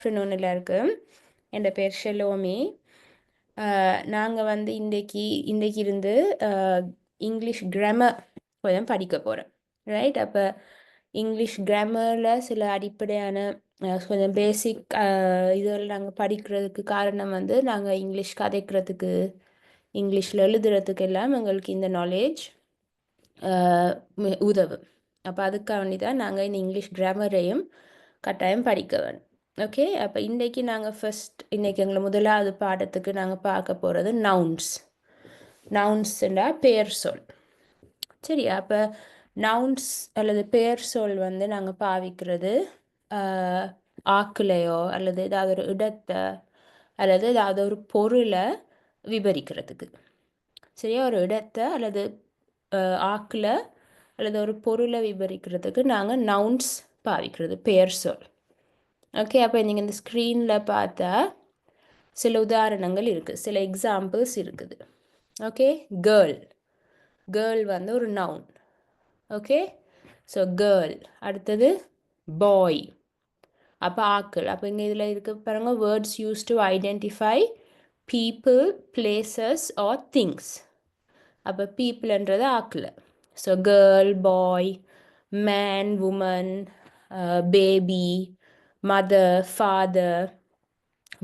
Afternoon எல்லாருக்கும். என் பேர் ஷெலோமி. நாங்கள் வந்து இன்றைக்கு இருந்து இங்கிலீஷ் கிராமர் கொஞ்சம் படிக்க போகிறோம். ரைட். அப்போ இங்கிலீஷ் கிராமரில் சில அடிப்படையான கொஞ்சம் பேசிக் இதெல்லாம் நாங்கள் படிக்கிறதுக்கு காரணம் வந்து நாங்கள் இங்கிலீஷ் கதைக்கிறதுக்கு, இங்கிலீஷில் எழுதுறதுக்கு எல்லாம் எங்களுக்கு இந்த நாலேஜ் உதவும். அப்போ அதுக்காக வேண்டி தான் நாங்கள் இந்த இங்கிலீஷ் கிராமரையும் கட்டாயம் படிக்க வேணும். ஓகே. அப்போ இன்றைக்கி நாங்கள் இன்றைக்கி எங்களை முதலாவது பாடத்துக்கு நாங்கள் பார்க்க போகிறது நவுன்ஸ்ண்டா பெயர் சொல். சரியா? அப்போ நவுன்ஸ் அல்லது பெயர் சொல் வந்து நாங்கள் பாவிக்கிறது ஆக்குலையோ அல்லது ஏதாவது ஒரு இடத்தை அல்லது ஏதாவது ஒரு பொருளை விவரிக்கிறதுக்கு. சரியா? ஒரு இடத்தை அல்லது ஆக்கில் அல்லது ஒரு பொருளை விவரிக்கிறதுக்கு நாங்கள் நவுன்ஸ் பாவிக்கிறது, பெயர் சொல். ஓகே. அப்போ நீங்கள் இந்த ஸ்க்ரீனில் பார்த்தா சில உதாரணங்கள் இருக்குது, சில எக்ஸாம்பிள்ஸ் இருக்குது. ஓகே. கேர்ள் வந்து ஒரு நவுன். ஓகே. So girl. அடுத்தது பாய். அப்போ ஆக்கள். அப்போ இங்கே இதில் இருக்க பாருங்க, words use to identify people, places or things. அப்போ பீப்புள்ன்றது ஆக்கில். So girl, boy, man, woman, baby, mother, father,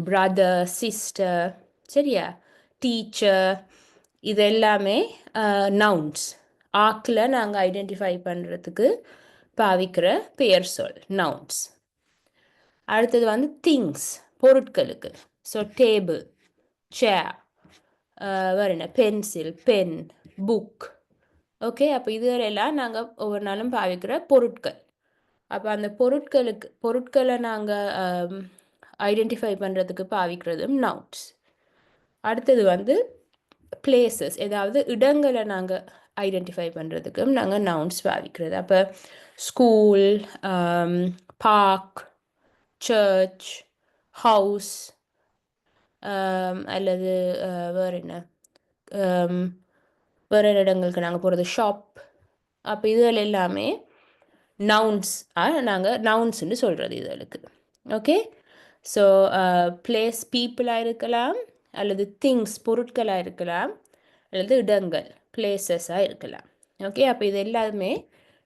brother, sister. சரியா? டீச்சர். இது எல்லாமே நவுன்ஸ். ஆக்கில் நாங்கள் ஐடென்டிஃபை பண்ணுறதுக்கு பாவிக்கிற பெயர் சொல் நவுன்ஸ். அடுத்தது வந்து திங்ஸ், பொருட்களுக்கு. ஸோ டேபிள், சேர், வேறு என்ன, பென்சில், பென், புக். ஓகே. அப்போ இதுகளெல்லாம் நாங்கள் ஒவ்வொரு நாளும் பாவிக்கிற பொருட்கள். அப்போ அந்த பொருட்களை நாங்கள் ஐடென்டிஃபை பண்ணுறதுக்கு பாவிக்கிறதும் நவுன்ஸ். அடுத்தது வந்து பிளேசஸ், ஏதாவது இடங்களை நாங்கள் ஐடென்டிஃபை பண்ணுறதுக்கும் நாங்கள் நவுன்ஸ் பாவிக்கிறது. அப்போ ஸ்கூல், பார்க், சர்ச், ஹவுஸ், அல்லது வேறு என்ன, வேறு இடங்களுக்கு நாங்கள் போகிறது ஷாப். அப்போ இதுகள் எல்லாமே நவுன்ஸ். நாங்கள் நவுன்ஸ்ன்னு சொல்கிறது இதுகளுக்கு. ஓகே. ஸோ பிளேஸ் பீப்புளாக இருக்கலாம், அல்லது திங்ஸ் பொருட்களாக இருக்கலாம், அல்லது இடங்கள் பிளேசஸாக இருக்கலாம். ஓகே. அப்போ இது எல்லாமே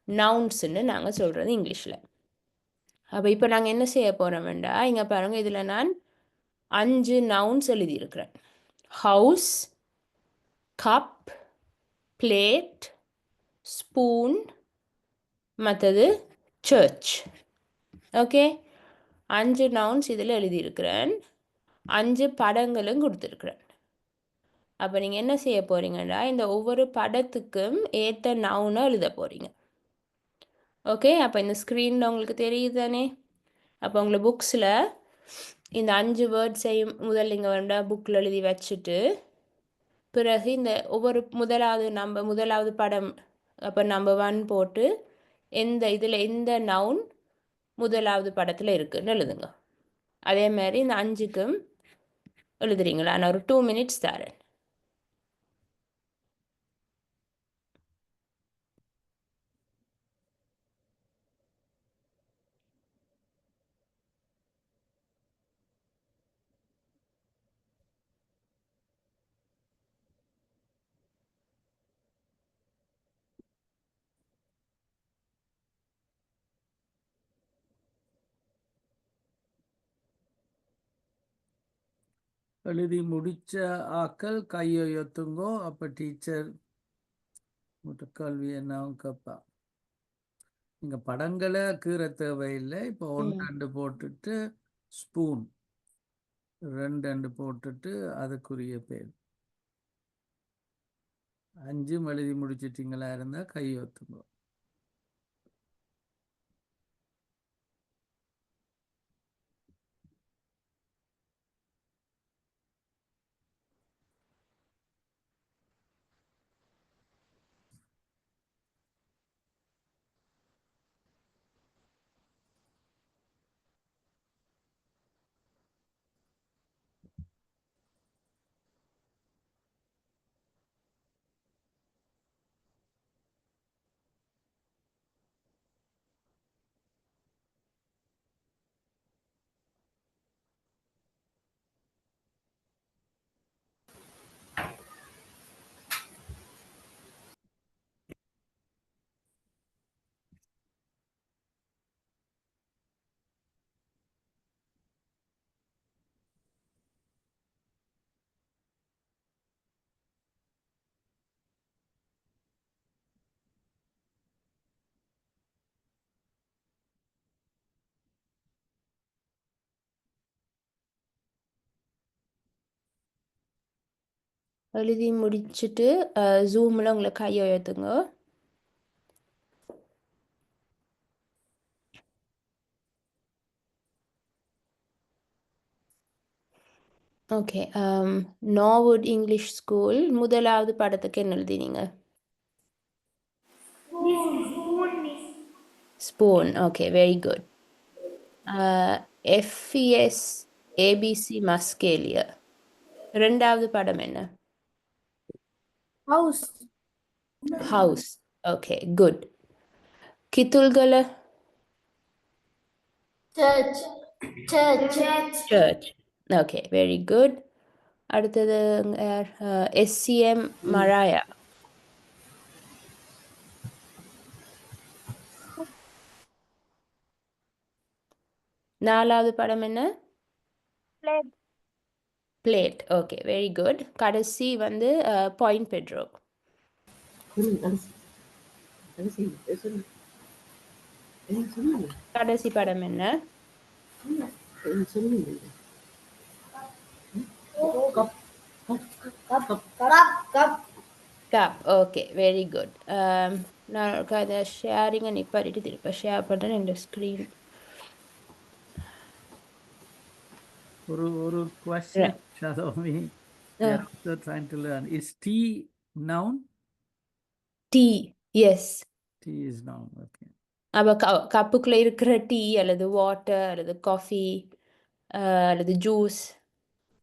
நவுன்ஸ்ன்னு நாங்கள் சொல்கிறது இங்கிலீஷில். அப்போ இப்போ நாங்கள் என்ன செய்ய போகிறோம்டா, இங்கே பாருங்கள், இதில் நான் 5 நவுன்ஸ் எழுதியிருக்கிறேன். ஹவுஸ், கப், பிளேட், ஸ்பூன், மற்றது சர்ச். ஓகே. 5 நவுன்ஸ் இதில் எழுதியிருக்கிறேன். 5 படங்களும் கொடுத்துருக்குறேன். அப்போ நீங்கள் என்ன செய்ய போகிறீங்கன்னா, இந்த ஒவ்வொரு படத்துக்கும் ஏற்ற நவுனை எழுத போகிறீங்க. ஓகே. அப்போ இந்த ஸ்க்ரீனில் உங்களுக்கு தெரியுது தானே? அப்போ உங்களை புக்ஸில் இந்த 5 வேர்ட்ஸையும் முதல் நீங்கள் வேண்டாம் புக்கில் எழுதி வச்சுட்டு, பிறகு இந்த ஒவ்வொரு முதலாவது படம், அப்போ நம்பர் 1 போட்டு எந்த நவுன் முதலாவது படத்தில் இருக்குன்னு எழுதுங்க. அதே மாதிரி இந்த 5க்கும் எழுதுறீங்களா? நான் ஒரு 2 மினிட்ஸ் தரேன். எழுதி முடிச்ச ஆக்கள் கையை உயர்த்துங்கோ. அப்ப டீச்சர் கல்வி என்ன கேட்பா. நீங்க படங்களை கீற தேவையில்லை. இப்போ 1 போட்டுட்டு ஸ்பூன் 2 போட்டுட்டு அதுக்குரிய பேர் 5 எழுதி முடிச்சிட்டீங்களா இருந்தா கையை உயர்த்துங்கோ. எழுதி முடிச்சுட்டு ஜூமில் உங்களை கையை உயர்த்துங்க. ஓகே. நார்வுட் இங்கிலீஷ் ஸ்கூல் முதலாவது படத்துக்கு என்ன எழுதினீங்க? Spoon. Okay, very good. FES ABC Maskeliya ரெண்டாவது படம் என்ன? House. House. Okay, good. Kitulgala Church. Church. Church. Okay, very good. அடுத்தது எஸ்சிஎம் மராயா நாலாவது படம் என்ன? Plate. Plate. Okay, very good. கடைசி வந்து பாயிண்ட் பெட்ரோ. கடைசி படம் என்ன? Cup. Cup. Okay, very good. நான் அதை ஷேரிங்கை நிப்பாட்டிட்டு திருப்ப ஷேர் பண்ணுறேன் இந்த ஸ்க்ரீன். ஒரு question, Shalomi. We are also trying to learn. Is tea noun? Tea. Yes. Tea is noun. Okay. அப்போ கப்புக்குள்ளே இருக்கிற டீ அல்லது வாட்டர் அல்லது காஃபி அல்லது ஜூஸ்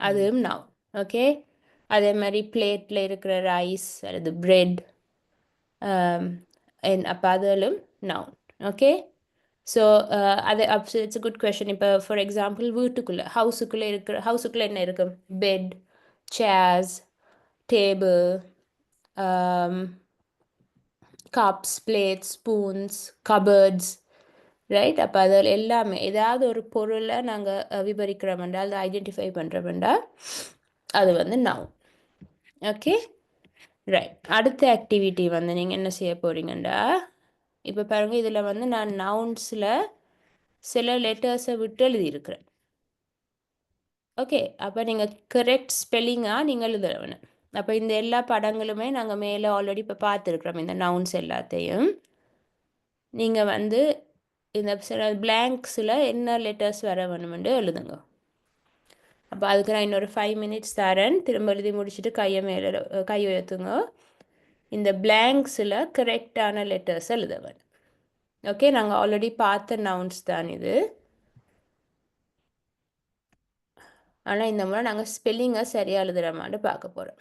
அதுவும் நவுன். ஓகே. அதே மாதிரி பிளேட்டில் இருக்கிற ரைஸ் அல்லது பிரெட் அப்போ அதிலும் நவுன். ஓகே. ஸோ அது இட்ஸ் அ குட் கொஷின். இப்போ ஃபார் எக்ஸாம்பிள் வீட்டுக்குள்ளே ஹவுஸுக்குள்ளே என்ன இருக்கும்? Bed, chairs, table, cups, plates, spoons, cupboards, right? அப்போ அதில் எல்லாமே ஏதாவது ஒரு பொருளை நாங்கள் விவரிக்கிறோம் என்றால், அதை ஐடென்டிஃபை பண்ணுறோம் என்றால் அது வந்து நவுன். Okay, right. அடுத்த ஆக்டிவிட்டி வந்து நீங்கள் என்ன செய்ய போகிறீங்கண்டா, இப்போ பாருங்கள், இதில் வந்து நான் நவுன்ஸில் சில லெட்டர்ஸை விட்டு எழுதியிருக்கிறேன். ஓகே, அப்போ நீங்கள் கரெக்ட் ஸ்பெல்லிங்காக நீங்கள் எழுதணும். அப்போ இந்த எல்லா படங்களுமே நாங்கள் மேலே ஆல்ரெடி இப்போ பார்த்துருக்குறோம், இந்த நவுன்ஸ் எல்லாத்தையும். நீங்கள் வந்து இந்த சில பிளாங்க்ஸில் என்ன லெட்டர்ஸ் வர வேணுமென்று எழுதுங்க. அப்போ அதுக்கு நான் இன்னொரு 5 minutes தரேன். திரும்ப எழுதி முடிச்சுட்டு கை உயர்த்துங்க. இந்த பிளாங்க்ஸில் கரெக்டான லெட்டர்ஸ் எழுத வேணும். ஓகே, நாங்கள் ஆல்ரெடி பார்த்த நவுன்ஸ் தான் இது. ஆனால் இந்த முறை நாங்கள் ஸ்பெல்லிங்கை சரியாக எழுதுகிறோமான்னு பார்க்க போகிறோம்.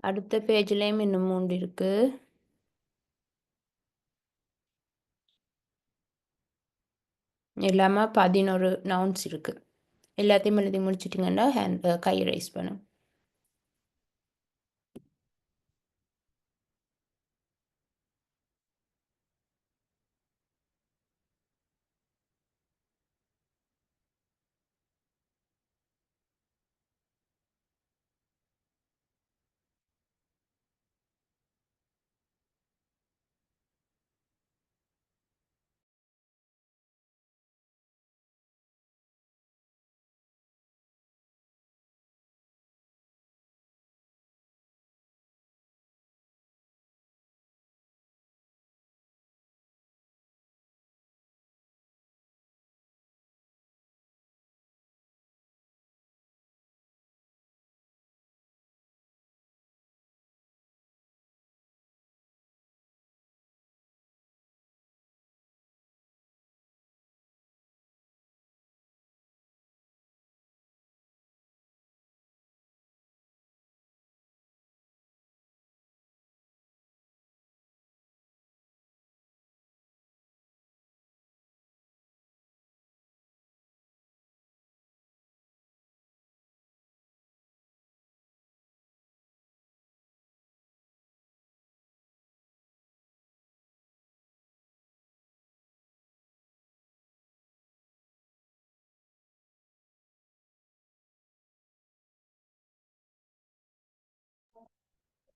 அடுத்த பேஜ்லேயும் இன்னும் 3 இருக்கு. எல்லாமே 11 நவுன்ஸ் இருக்கு. எல்லாத்தையும் எழுதி முடிச்சிட்டிங்கன்னா கை ரைஸ் பண்ணும்.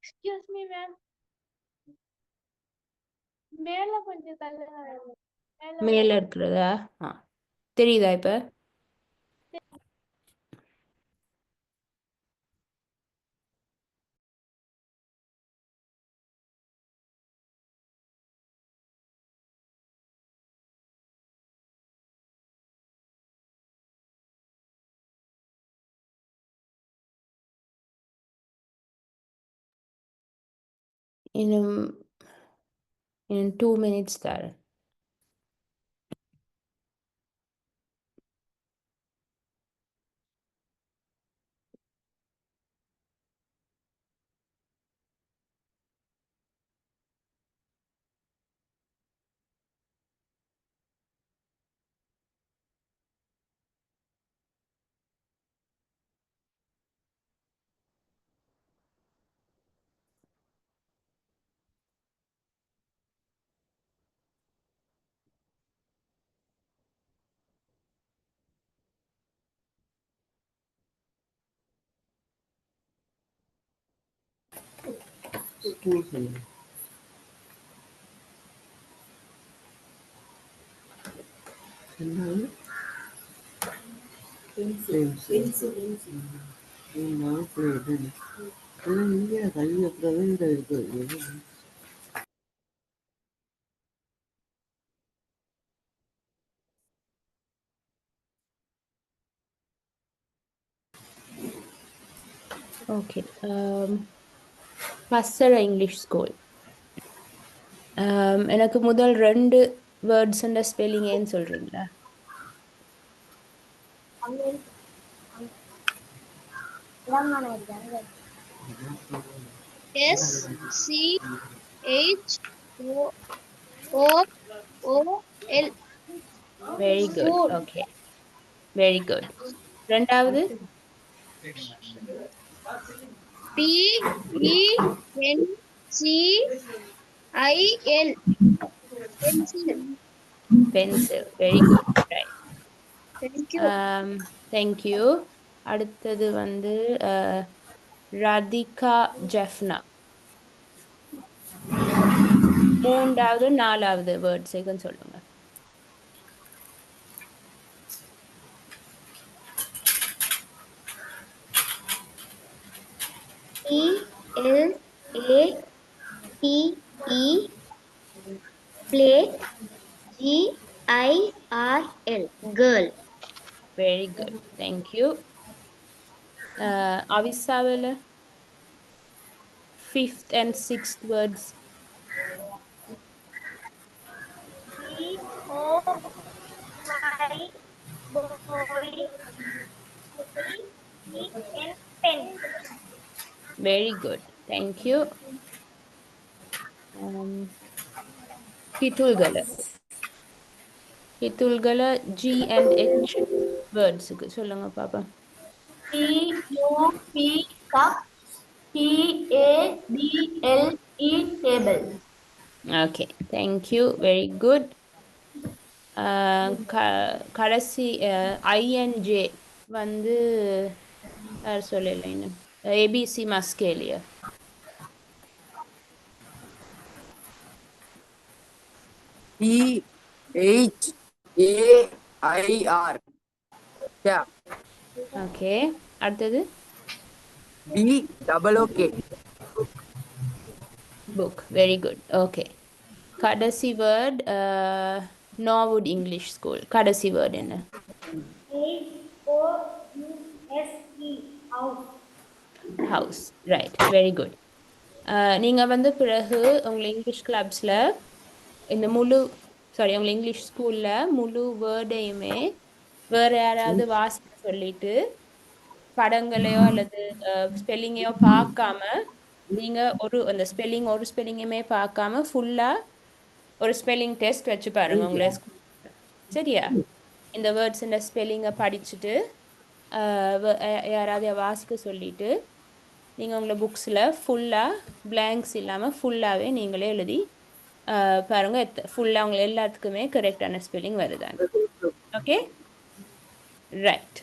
Excuse me, ma'am. மேல கொஞ்சம் தள்ளுங்க ma'am. மேல இருக்கிறதா? தெரியுதா இப்ப? இன்னும் 2 minutes தரேன். ஓகே. Passara English school. எனக்கு முதல் 2 வேர்ட்ஸோட ஸ்பெல்லிங் ஏன்னு சொல்றீங்களா? SCHOOL. Very good. Okay, very good. ரெண்டாவது PENCIL. Pencil. Very good. Right. Thank you. Thank you. அடுத்தது வந்து ராதிகா ஜெஃப்னா. 3வது 4வது வேர்ட்ஸையும் சொல்லுங்க. PLATE. Plate. GIRL. Girl. Very good. Thank you. Avissawella 5th and 6th words. POYBOY. PEN. Very good. Thank you. Hitulgala. Hitulgala G and H வேர்ட்ஸுக்கு சொல்லுங்க பாப்பா. TUP cup. TABLE table. Okay, thank you, very good. கடைசி I and J வந்து யார் சொல்லல இன்னும் ABC Maskeliya. PHAIR. Yeah. Okay, அடுத்தது BOOK. Book, very good. Okay, கடைசி வேர்ட் நார்வுட் இங்கிலீஷ் ஸ்கூல். கடைசி வேர்ட் என்ன? HOUSE. House, right, very good. நீங்கள் வந்து பிறகு உங்கள் இங்கிலீஷ் கிளப்ஸில் இந்த உங்கள் இங்கிலீஷ் ஸ்கூலில் முழு வேர்டையுமே வேறு யாராவது வாசிக்க சொல்லிட்டு படங்களையோ அல்லது ஸ்பெல்லிங்கையோ பார்க்காம நீங்கள் அந்த ஒரு ஸ்பெல்லிங்குமே பார்க்காம ஃபுல்லாக ஒரு ஸ்பெல்லிங் டெஸ்ட் வச்சு பாருங்க உங்களை ஸ்கூல். சரியா? இந்த வேர்ட்ஸ் இந்த ஸ்பெல்லிங்கை படிச்சுட்டு யாராவது வாசிக்க சொல்லிட்டு நீங்கள் உங்களை புக்ஸில் ஃபுல்லாக பிளாங்க்ஸ் இல்லாமல் ஃபுல்லாகவே நீங்களே எழுதி பாருங்கள் ஃபுல்லாக உங்களை எல்லாத்துக்குமே கரெக்டான ஸ்பெல்லிங் வருதாங்க. Okay, right.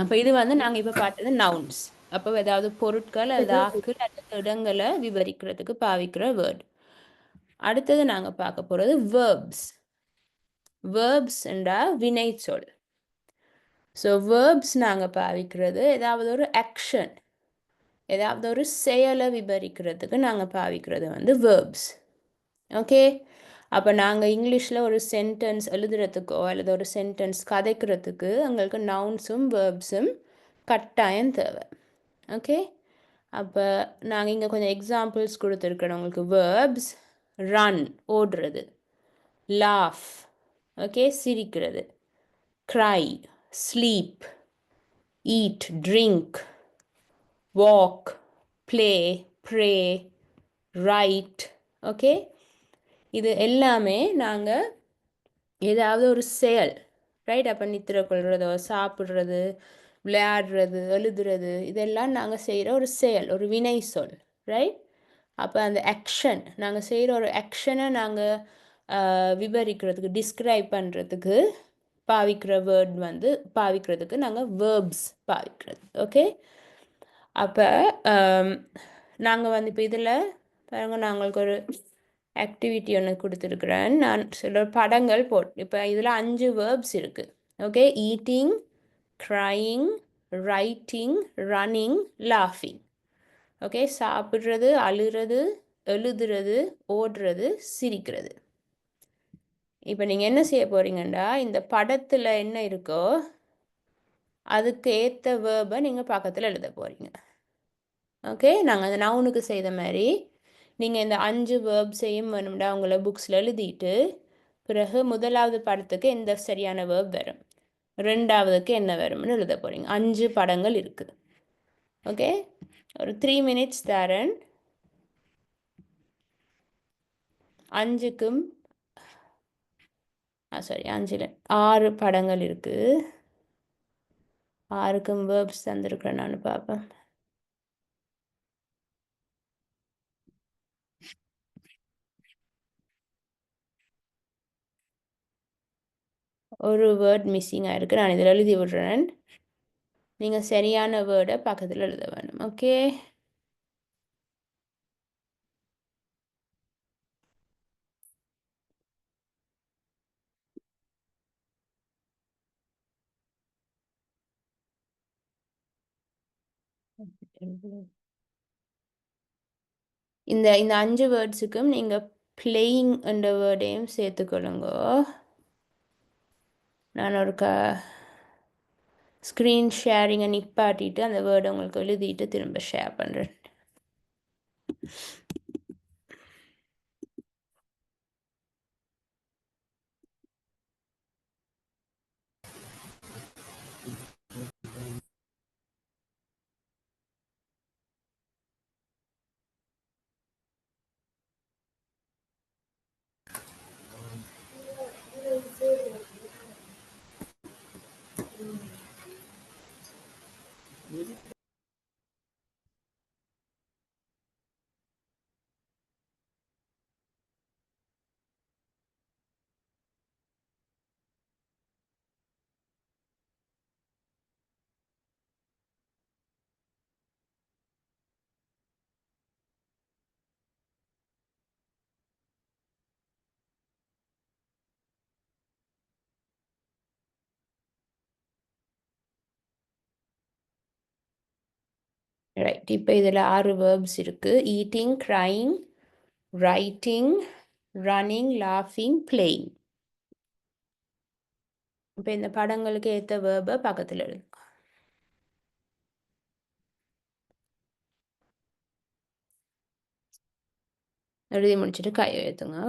அப்போ இது வந்து நாங்கள் இப்போ பார்த்தது நவுன்ஸ். அப்போ ஏதாவது பொருட்கள் அல்லது ஆக்கள் அல்லது இடங்களை விவரிக்கிறதுக்கு பாவிக்கிற வேர்ட். அடுத்தது நாங்கள் பார்க்க போகிறது வேர்ப்ஸ். வேர்ப்ஸ் என்றால் வினை சொல். ஸோ வேர்ப்ஸ் நாங்கள் பாவிக்கிறது ஏதாவது ஒரு ஆக்ஷன், ஏதாவது ஒரு செயலை விவரிக்கிறதுக்கு நாங்கள் பாவிக்கிறது வந்து வேர்ப்ஸ். ஓகே, அப்போ நாங்கள் இங்கிலீஷில் ஒரு சென்டென்ஸ் எழுதுறதுக்கோ அல்லது ஒரு சென்டென்ஸ் கதைக்கிறதுக்கு எங்களுக்கு நவுன்ஸும் வேர்ப்ஸும் கட்டாயம் தேவை. ஓகே, அப்போ நாங்கள் இங்கே கொஞ்சம் எக்ஸாம்பிள்ஸ் கொடுத்துருக்குறோம் உங்களுக்கு. வேர்ப்ஸ்: ரன் ஓடுறது, லாஃப் ஓகே சிரிக்கிறது, cry sleep, eat drink, walk, play, pray, write. Okay, இது எல்லாமே நாங்கள் ஏதாவது ஒரு செயல், ரைட்? அப்போ நித்திரை கொள்றதோ, சாப்பிட்றது, விளையாடுறது, எழுதுறது, இதெல்லாம் நாங்கள் செய்கிற ஒரு செயல், ஒரு வினை சொல், ரைட்? அப்போ அந்த ஆக்ஷன், நாங்கள் செய்கிற ஒரு ஆக்ஷனை நாங்கள் விவரிக்கிறதுக்கு, டிஸ்கிரைப் பண்ணுறதுக்கு பாவிக்கிற வேர்ட் வந்து பாவிக்கிறதுக்கு நாங்கள் வேர்ப்ஸ் பாவிக்கிறது. ஓகே, அப்போ நாங்கள் வந்து இப்போ இதில் பாருங்க, நான் உங்களுக்கு ஒரு ஆக்டிவிட்டி ஒன்று கொடுத்துருக்குறேன். நான் சில படங்கள் இப்போ இதில் 5 வேர்ப்ஸ் இருக்குது. Okay, eating, crying, writing, running, லாஃபிங். ஓகே, சாப்பிட்றது, அழுகிறது, எழுதுறது, ஓடுறது, சிரிக்கிறது. இப்போ நீங்கள் என்ன செய்ய போகிறீங்கன்னா, இந்த படத்தில் என்ன இருக்கோ அதுக்கு ஏற்ற வேர்பை நீங்கள் பக்கத்தில் எழுத போகிறீங்க. ஓகே, நாங்கள் அந்த நவுனுக்கு செய்த மாதிரி நீங்கள் இந்த 5 வேர்ப்ஸையும் வேணும்டா உங்களை புக்ஸில் எழுதிட்டு, பிறகு முதலாவது படத்துக்கு எந்த சரியான வேர்ப் வரும், ரெண்டாவதுக்கு என்ன வரும்னு எழுத போகிறீங்க. 5 படங்கள் இருக்குது. ஓகே, ஒரு 3 மினிட்ஸ் தரேன். 5க்கும் 6 படங்கள் இருக்குது. 6க்கும் வேர்ப்ஸ் தந்திருக்கிறேன் நான் பார்ப்பேன். ஒரு வேர்ட் மிஸ்ஸிங்காக இருக்குது. நான் இதில் எழுதி விடுறேன். நீங்கள் சரியான வேர்டை பக்கத்தில் எழுத வேணும். ஓகே, இந்த 5 வேர்ட்ஸுக்கும் நீங்கள் பிளேயிங் என்ற வேர்டையும் சேர்த்துக்கொள்ளுங்க. நான் ஒரு ஸ்க்ரீன் ஷேரிங்கை நிப்பாட்டிட்டு அந்த வேர்டை உங்களுக்கு எழுதிட்டு திரும்ப ஷேர் பண்ணுறேன். ரைட். இப்போ இதில் 6 வேர்ப்ஸ் இருக்குது. ஈட்டிங், க்ரைங், ரைட்டிங், ரன்னிங், லாஃபிங், பிளேயிங். இப்போ இந்த படங்களுக்கு ஏற்ற வேர்பை பக்கத்தில் எழுதுங்க. எழுதி முடிச்சுட்டு கையை ஏற்றுங்க.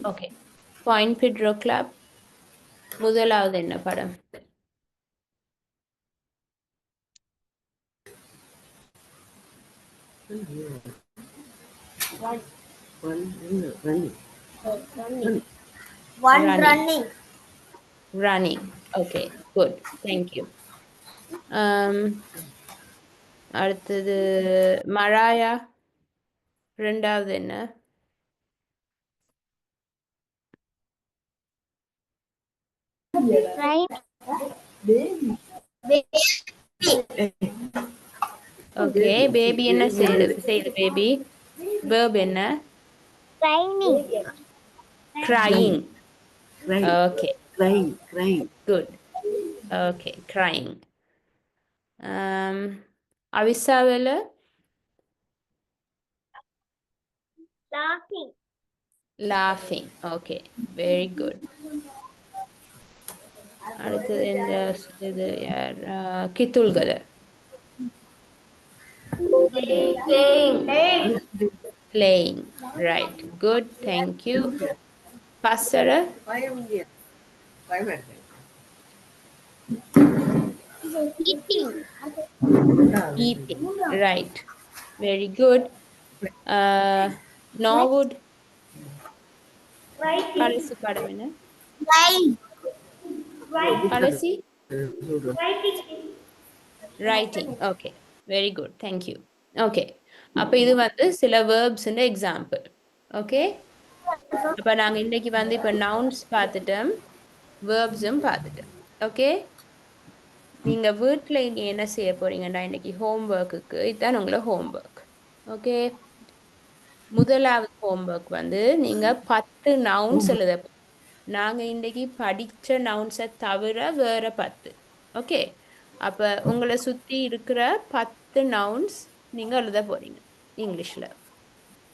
ஓகே. பாயிண்ட் பிட்ரோ கிளப் முதலாவது என்ன படம்? Running. Okay, good. Thank you. அடுத்தது மராயா, ரெண்டாவது என்ன? ஓகே, பேபி என்ன செய்யுது பேபி? verb என்ன? Crying. Okay. Crying. Good. Okay, crying. Avissawella? Laughing. Okay, very good. அடுத்தது இந்த இது யார்? Kitulgala? Playing. Right. Good. Thank you. Passara? Eating. Right. Very good. Norwood? கடைசி படம் என்ன? கடைசி? Writing. Okay. Very good. Thank you. Okay. அப்போ இது வந்து சில வேர்ப்ஸுன்ற எக்ஸாம்பிள். ஓகே, அப்போ நாங்கள் இன்றைக்கி வந்து இப்போ நவுன்ஸ் பார்த்துட்டோம், வேர்ப்ஸும் பார்த்துட்டோம். ஓகே, நீங்கள் வீட்டில் என்ன செய்ய போகிறீங்கண்டா இன்றைக்கி ஹோம்ஒர்க்குக்கு இதுதான் உங்களோட ஹோம்ஒர்க். ஓகே, முதலாவது ஹோம்ஒர்க் வந்து நீங்கள் 10 நவுன்ஸ் எழுத. நாங்கள் இன்றைக்கி படித்த நவுன்ஸை தவிர வேறு 10. ஓகே, அப்போ உங்களை சுற்றி இருக்கிற 10 நவுன்ஸ் நீங்கள் எழுத போகிறீங்க இங்கிலீஷில்.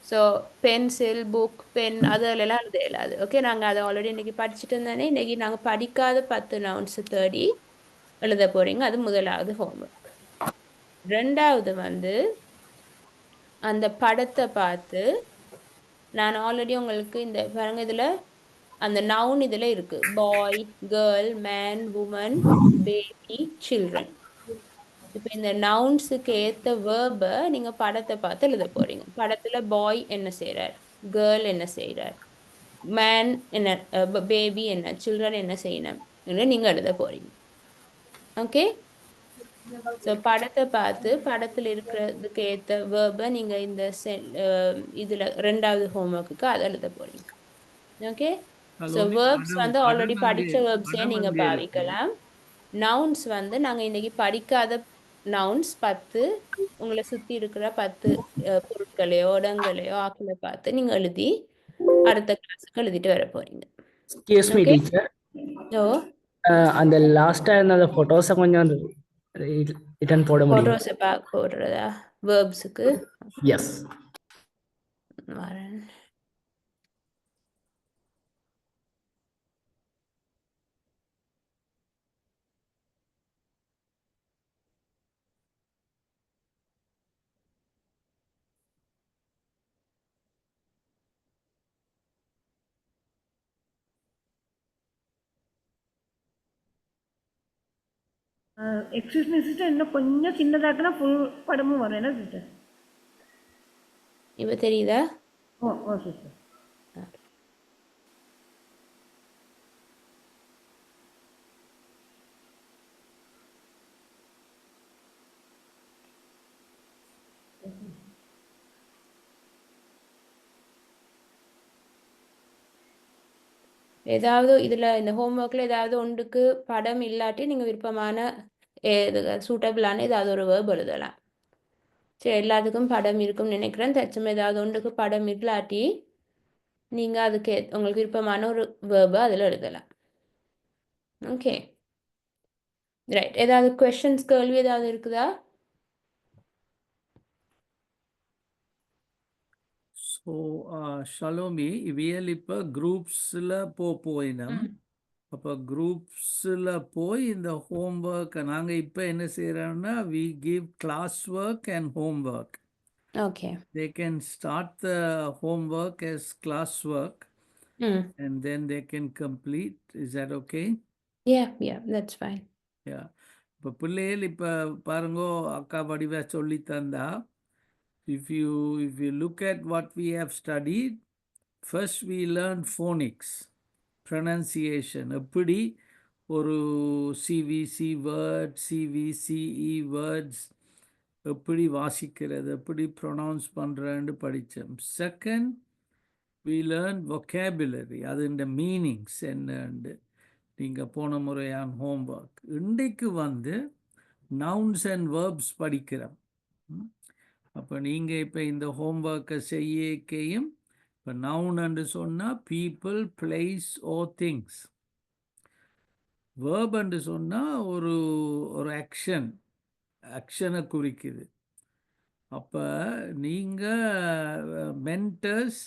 ஸோ பென்சில், புக், பென் அதெல்லாம் எழுத இயலாது. ஓகே, நாங்கள் அதை ஆல்ரெடி இன்றைக்கி படிச்சுட்டு இருந்தோன்னே இன்றைக்கி நாங்கள் படிக்காத 10 நவுன்ஸு தேடி எழுத போகிறீங்க. அது முதலாவது ஹோம்ஒர்க். ரெண்டாவது வந்து அந்த படத்தை பார்த்து நான் ஆல்ரெடி உங்களுக்கு இந்த பாருங்க இதில் அந்த நவுன் இதில் இருக்குது. Boy, girl, man, woman, baby, children. இப்போ இந்த நவுன்ஸுக்கு ஏற்ற வேர்பை நீங்கள் படத்தை பார்த்து எழுத போகிறீங்க. படத்தில் பாய் என்ன செய்கிறார், கேர்ள் என்ன செய்கிறார், மேன் என்ன, பேபி என்ன, சில்ட்ரன் என்ன செய்யணும் நீங்கள் எழுத போகிறீங்க. ஓகே, ஸோ படத்தை பார்த்து படத்தில் இருக்கிறதுக்கு ஏற்ற வேர்பை நீங்கள் இந்த இதில் ரெண்டாவது ஹோம்ஒர்க்குக்கு அதை எழுத போகிறீங்க. ஓகே, ஸோ வேர்ப்ஸ் வந்து ஆல்ரெடி படித்த வேர்ப்ஸே நீங்கள் பாவிக்கலாம். நவுன்ஸ் வந்து நாங்கள் இன்றைக்கி படிக்காத நவுன்ஸ் 10 உங்களை சுற்றி இருக்கிற 10 பொருட்களையோ இடங்களையோ ஆக்களை பார்த்து நீங்கள் எழுதி அடுத்த கிளாஸுக்கு எழுதிட்டு வர போகிறீங்க. எக்ஸ்கியூஸ் மீ டீச்சர், ஓ அந்த லாஸ்ட்டாக இருந்த அந்த ஃபோட்டோஸை கொஞ்சம் ரிட்டர்ன் போட முடியும்? ஃபோட்டோஸை போடுறதா வேர்ப்ஸுக்கு? எஸ். வரேன். எக்ஸ்கியூஸ் மீ சிஸ்டர், இன்னும் கொஞ்சம் சின்னதாக்குனா ஃபுல் படமும் வரும் என்ன சிஸ்டர்? இப்போ தெரியுதா? ஓ சிஸ்டர். ஏதாவது இதில் இந்த ஹோம்ஒர்க்கில் ஏதாவது ஒன்றுக்கு படம் இல்லாட்டி நீங்கள் விருப்பமான சூட்டபிளான ஏதாவது ஒரு வேர்ப் எழுதலாம். சரி, எல்லாத்துக்கும் படம் இருக்கும்னு நினைக்கிறேன். தச்சம் ஏதாவது ஒன்றுக்கு படம் இல்லாட்டி நீங்கள் அதுக்கு உங்களுக்கு விருப்பமான ஒரு வேர்பை அதில் எழுதலாம். Okay, right. ஏதாவது கொஷின்ஸ், கேள்வி ஏதாவது இருக்குதா? ஸோ ஷலோமி, இவியல் இப்போ குரூப்ஸில் போயினோம். அப்போ குரூப்ஸில் போய் இந்த ஹோம்ஒர்க் நாங்கள் இப்போ என்ன செய்கிறோம்னா we give class work and homework. Okay, They can start the homework as classwork and then they can complete. Is that okay? Yeah, that's fine. Yeah. இப்போ பிள்ளைகள் இப்போ பாருங்கோ, அக்கா வடிவா சொல்லி தந்தா, if you look at what we have studied, first we learned phonics, pronunciation. எப்படி ஒரு சிவிசி வேர்ட், சிவிசிஇ வேர்ட்ஸ் எப்படி வாசிக்கிறது, எப்படி ப்ரொனவுன்ஸ் பண்ணுறேன்னு படித்தோம். செகண்ட், we learned vocabulary, அது இந்த மீனிங்ஸ் என்னண்டு நீங்கள் போன முறையான ஹோம்ஒர்க். இன்றைக்கு வந்து நவுன்ஸ் அண்ட் வேர்ப்ஸ் படிக்கிறோம். அப்போ நீங்கள் இப்போ இந்த ஹோம்ஒர்க்கை செய்யக்கையும் இப்போ நவுன்னு சொன்னால் பீப்புள், பிளேஸ் ஓ திங்ஸ். வேர்புன்னு சொன்னால் ஒரு ஆக்ஷனை குறிக்குது. அப்போ நீங்கள் mentors,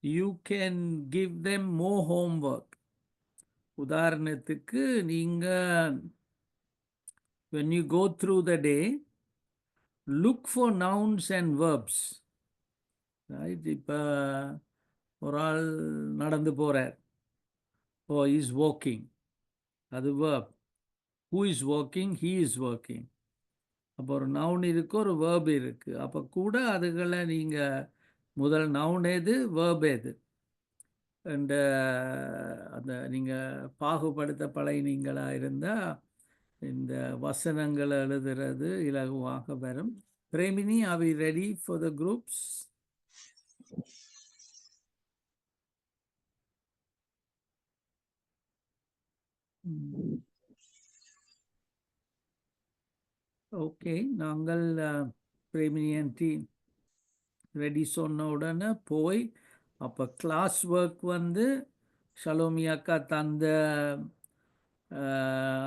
you can give them more homework. உதாரணத்துக்கு நீங்கள் when you go through the day, look for nouns and verbs. Right? இப்போ ஒரு ஆள் நடந்து போகிறார், ஓ இஸ் வாக்கிங், அது verb. Who is working? He is working. அப்போ ஒரு நவுன் இருக்குது, ஒரு வேர்ப் இருக்குது. அப்போ கூட அதுகளை நீங்கள் முதல் நவுன் எது, வேர்ப் எது அண்டு அந்த நீங்கள் பாகுபடுத்த பழகினீங்களாக இருந்தால் இந்த வசனங்களை எழுதுறது இலகுவாக வரும். Premini, are we ready for the groups? Okay, நாங்கள் பிரேமினியன் டீம் ரெடி சொன்ன உடனே போய் அப்போ கிளாஸ் ஒர்க் வந்து ஷலோமி அக்கா தந்த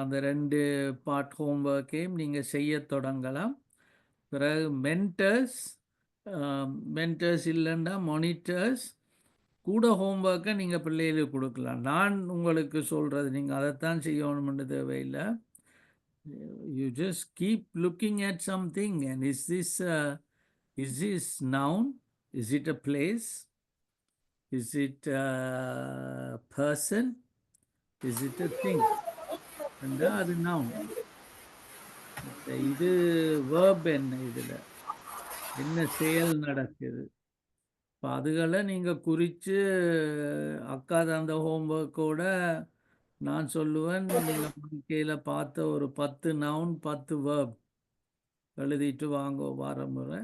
அந்த 2 பார்ட் ஹோம்ஒர்க்கையும் நீங்கள் செய்ய தொடங்கலாம். பிறகு மென்டர்ஸ் இல்லைன்னா மானிட்டர்ஸ் கூட ஹோம்ஒர்க்கை நீங்கள் பிள்ளைகளுக்கு கொடுக்கலாம். நான் உங்களுக்கு சொல்கிறது நீங்கள் அதைத்தான் செய்யணும்னு தேவையில்லை. You just keep looking at something and is this noun? Is it a place? Is it a person? Is it a thing? And அது noun. இது verb என்ன இதில் என்ன செயல் நடக்குது. இப்போ அதுகளை நீங்கள் குறித்து அக்கா அந்த ஹோம்ஒர்க்கோட நான் சொல்லுவேன் நீங்கள் வாழ்க்கையில் பார்த்த ஒரு 10 நவுன் 10 verb எழுதிட்டு வாங்க வார முறை.